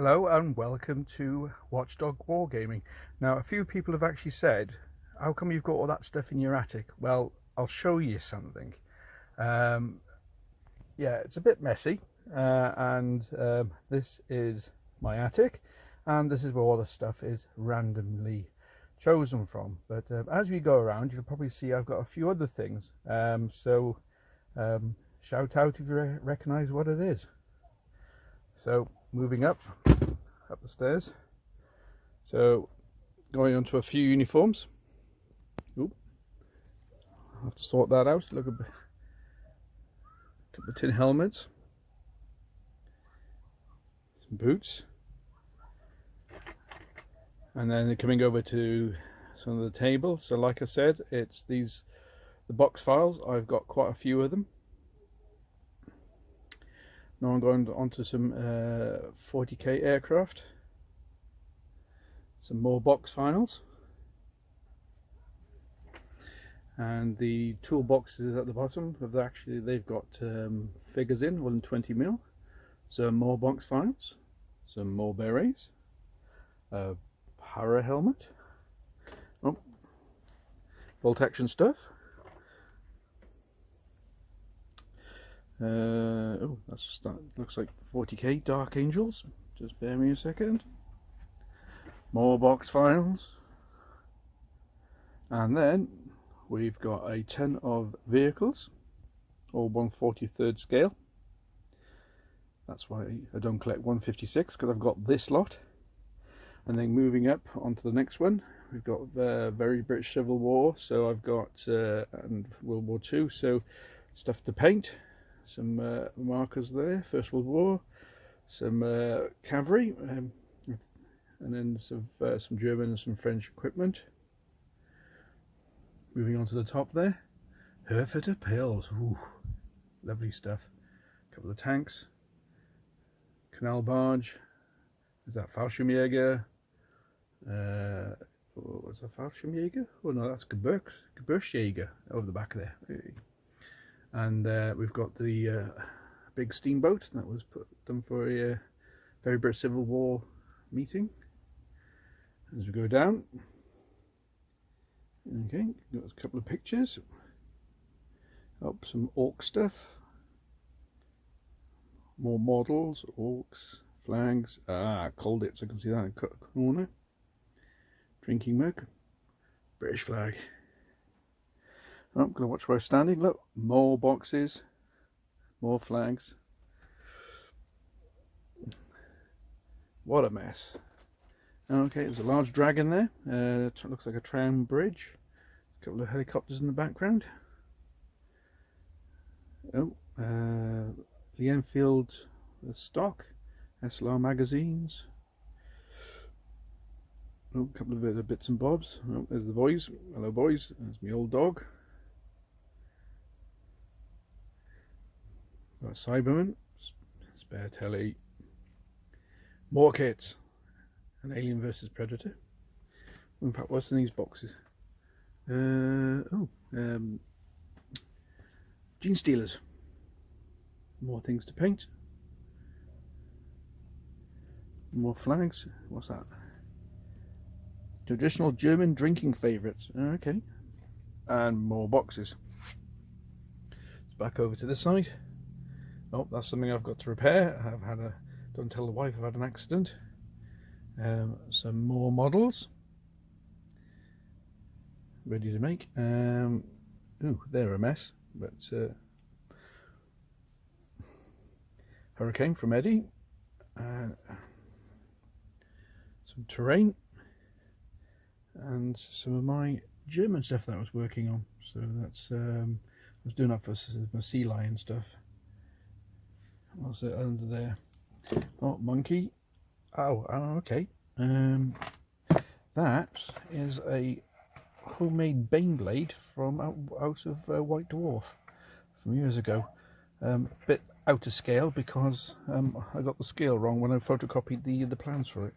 Hello and welcome to Watchdog Wargaming. Now, a few people have actually said, how come you've got all that stuff in your attic? Well, I'll show you something. Yeah, it's a bit messy, and this is my attic, and this is where all the stuff is randomly chosen from. But as we go around, you'll probably see I've got a few other things. Shout out if you recognise what it is. So, moving up the stairs. So going on to a few uniforms. Oop. I'll have to sort that out. Look, a couple of tin helmets, some boots, and then coming over to some of the table. So like I said, it's the box files. I've got quite a few of them. Now I'm going on to some 40k aircraft, some more box files, and the toolboxes at the bottom of they've got figures in 120mm, some more box files, some more berets, a para helmet, bolt action stuff. Looks like 40k Dark Angels. Just bear me a second. More box files, and then we've got a ton of vehicles, all 1/43 scale. That's why I don't collect 156, because I've got this lot. And then moving up onto the next one, we've got very British Civil War. So I've got and World War II. So stuff to paint. Some markers there, First World War, some cavalry, and then some German and some French equipment. Moving on to the top there, Hereford Pills, ooh, lovely stuff. A couple of tanks, canal barge, is that Fallschirmjäger? What's that, Fallschirmjäger? Oh no, that's Gebirgsjäger over the back there. And we've got the big steamboat that was done for a very British Civil War meeting. As we go down, okay, got a couple of pictures. Up some orc stuff, more models, orcs, flags. Cold it, so I can see that in the corner. Drinking mug, British flag. I'm going to watch where I'm standing. Look, more boxes, more flags. What a mess. Okay, there's a large dragon there. It looks like a tram bridge. A couple of helicopters in the background. Oh, the Enfield stock, SLR magazines. Oh, a couple of other bits and bobs. Oh, there's the boys. Hello, boys. There's my old dog. Got Cyberman, spare telly, more kits, and Alien vs Predator. In fact, what's in these boxes? Gene Stealers. More things to paint. More flags. What's that? Traditional German drinking favourites. Okay. And more boxes. It's back over to this side. Oh, that's something I've got to repair. Don't tell the wife I've had an accident. Some more models ready to make. Ooh, they're a mess, but Hurricane from Eddie. Some terrain, and some of my German stuff that I was working on. So that's I was doing that for my sea lion stuff. What's it under there? Oh, monkey. Oh, okay. That is a homemade Bane blade from out of White Dwarf from years ago. Bit out of scale because I got the scale wrong when I photocopied the plans for it.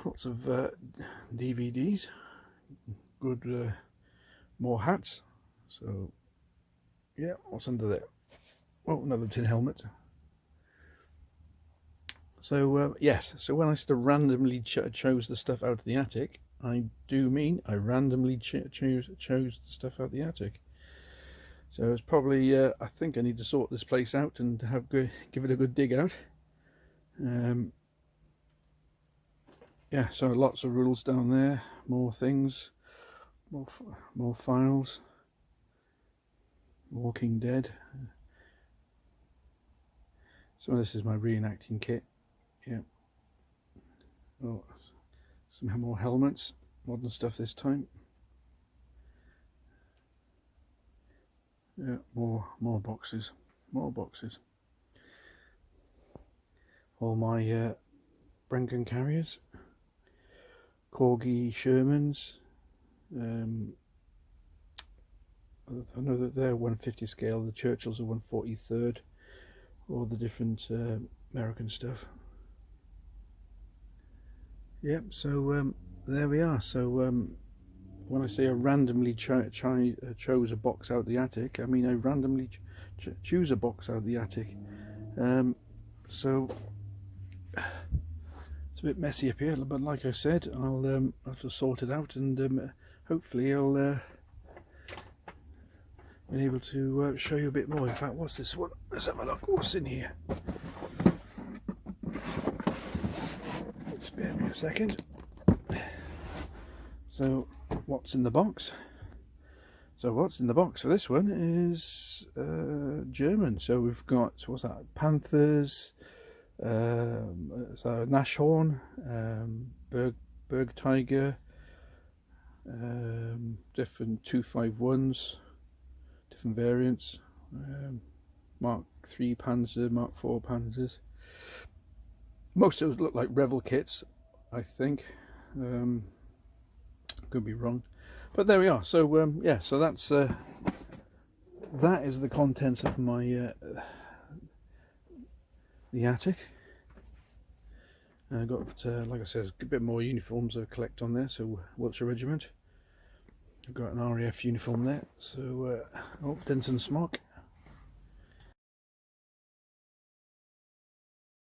Lots of DVDs. Good. More hats. So yeah, what's under there? Oh, another tin helmet. So yes, so when I sort of randomly chose the stuff out of the attic, I do mean I randomly chose the stuff out of the attic. So it's probably, I think I need to sort this place out and give it a good dig out. Yeah, so lots of rules down there, more things, more files, Walking Dead. So this is my reenacting kit. Yeah. Oh, some more helmets, modern stuff this time. Yeah, more boxes, more boxes. All my Brengan carriers, Corgi Shermans. I know that they're 150 scale. The Churchills are 143rd. All the different American stuff. Yep. So there we are. So when I say I randomly chose a box out of the attic, I mean I randomly choose a box out of the attic. So it's a bit messy up here, but like I said, I'll have to sort it out, and hopefully I'll be able to show you a bit more. In fact, what's this one? Let's have a look. What's in here? Spare me a second. So what's in the box? So what's in the box for this one is German. So we've got, what's that? Panthers, so Nashorn, Berg Tiger, different 251s, different variants, Mark III Panzer, Mark IV Panzers. Most of those look like Revel kits, I think. Could be wrong, but there we are. So yeah, so that's that is the contents of my the attic. I got like I said, a bit more uniforms to collect on there. So Wiltshire Regiment, I've got an RAF uniform there. So oh, Denton smock,